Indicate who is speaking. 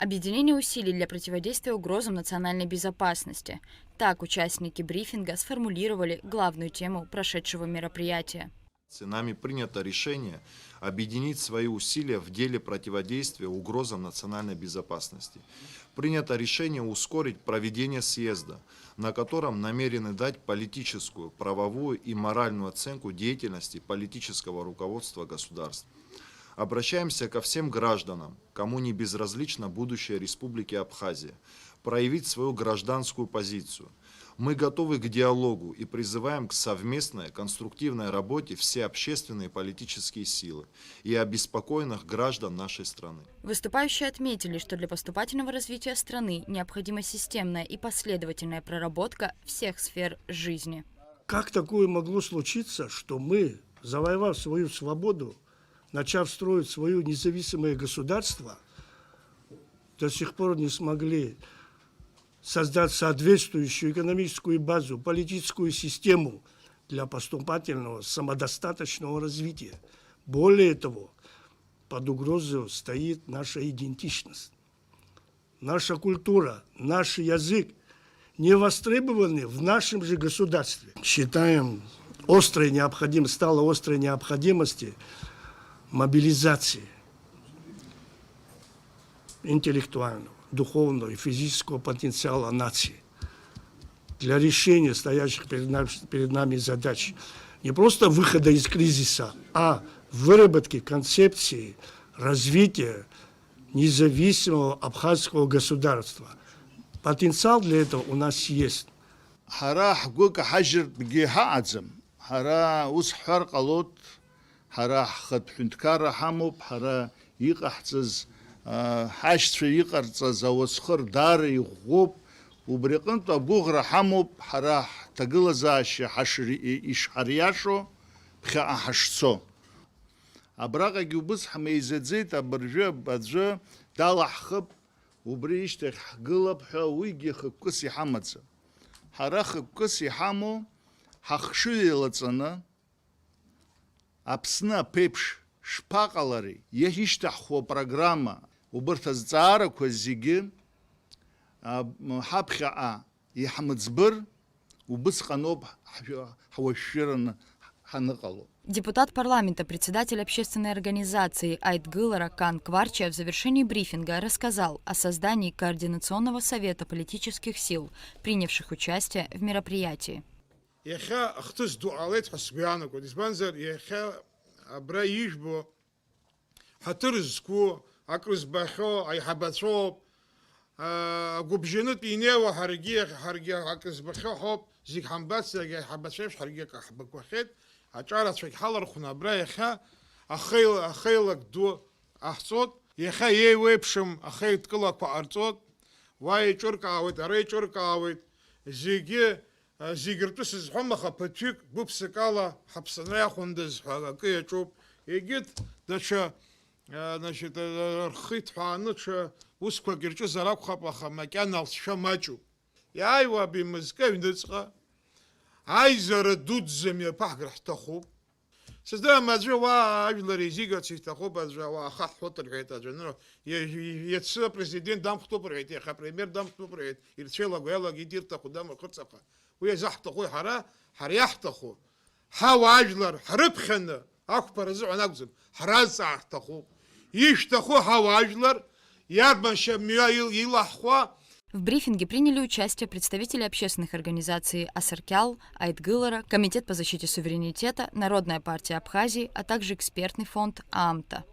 Speaker 1: Объединение усилий для противодействия угрозам национальной безопасности. Так участники брифинга сформулировали главную тему прошедшего мероприятия.
Speaker 2: Нами принято решение объединить свои усилия в деле противодействия угрозам национальной безопасности. Принято решение ускорить проведение съезда, на котором намерены дать политическую, правовую и моральную оценку деятельности политического руководства государства. Обращаемся ко всем гражданам, кому не безразлично будущее Республики Абхазия, проявить свою гражданскую позицию. Мы готовы к диалогу и призываем к совместной конструктивной работе все общественные и политические силы и обеспокоенных граждан нашей страны.
Speaker 1: Выступающие отметили, что для поступательного развития страны необходима системная и последовательная проработка всех сфер жизни.
Speaker 3: Как такое могло случиться, что мы, завоевав свою свободу, начав строить свое независимое государство, до сих пор не смогли создать соответствующую экономическую базу, политическую систему для поступательного самодостаточного развития. Более того, под угрозой стоит наша идентичность. Наша культура, наш язык не востребованы в нашем же государстве. Считаем, стала острой необходимостью мобилизации интеллектуального, духовного и физического потенциала нации для решения стоящих перед нами задач. Не просто выхода из кризиса, а выработки концепции развития независимого абхазского государства. Потенциал для этого у нас есть.
Speaker 4: Хашцу иҟарҵаз ауасхыр даара иӷәӷәоуп, убри аҟынтә агәыӷра ҳамоуп ҳара ҳҭагылазаашьа ишҳариашо ԥхьаҟа ҳашцо. Абраҟагьы убыс ҳмеизаӡеит, абыржәы аӡәы далаҳхып, убри ишьҭахь ҳгылап ҳәа уигьы хықәкыс иҳамаӡам. Ҳара хықәкыс иҳамоу ҳахшыҩ еилаҵаны Аԥсны аԥеиԥш шԥаҟалари, иахьышьҭаҳхуа программа убырҭ азҵаарақәа зегьы ҳаԥхьаҟа иҳмыӡбыр, убысҟаноуп ҳуашәшәыраны ҳаныҟало.
Speaker 1: Депутат парламента, председатель общественной организации Айтгылара Кан Кварча в завершении брифинга рассказал о создании Координационного совета политических сил, принявших участие в мероприятии.
Speaker 5: Акрызбахьо, аиҳабацәоуп, гәыбжьанытә инеиуа ҳаргьы акрызбахьо ҳоуп, зегь ҳамбац, зегь аиҳабацәа еиԥш ҳаргьы ҳбақәахьеит, аҿарацәагь ҳалархәны абра иахьа ахеилак ду ҟаҳҵоит, иахьа еиуеиԥшым ахеидкылақәа ҟарҵоит, уа еиҿыркаауеит, ара еиҿыркаауеит, зегь ртәы сызҳәом, аха ԥыҭҩык гәыԥсык ала ҳаԥсынра иахәындаз ҳәа акы иаҿуп, егьырҭ даҽа рхы иҭҳәааны ҽа усқәак ирҿызар акәхап, аха макьана алҵшәа маҷуп. Иааиуа абимызка аҩныҵҟа аизара дуӡӡа мҩаԥаҳгар ҳҭахуп. Сыздырам аӡәы уа ажәлар изигарц иҭахуп, аӡәы уа ахаҳҳәот рҳәеит, аӡәы иацы апрезидент дамхәҭоуп рҳәеит, иахьа апремиер дамхәҭоуп рҳәеит, ирцәеилаго иалагеит ирҭаху дамырхырҵаха. Уи азаҳҭаху ҳара иаҳҭаху ҳауаажәлар ҳрыԥхьаны ақәԥара азыҳәан акәӡам, ҳразҵаар ҳҭахуп. Ишәҭаху ҳауаажәлар иарбаншьа мҩа илаҳхуа.
Speaker 1: В брифинге приняли участие представители общественных организаций Асаркял, Айтгылара, Комитет по защите суверенитета, Народная партия Абхазии, а также экспертный фонд ААМТА.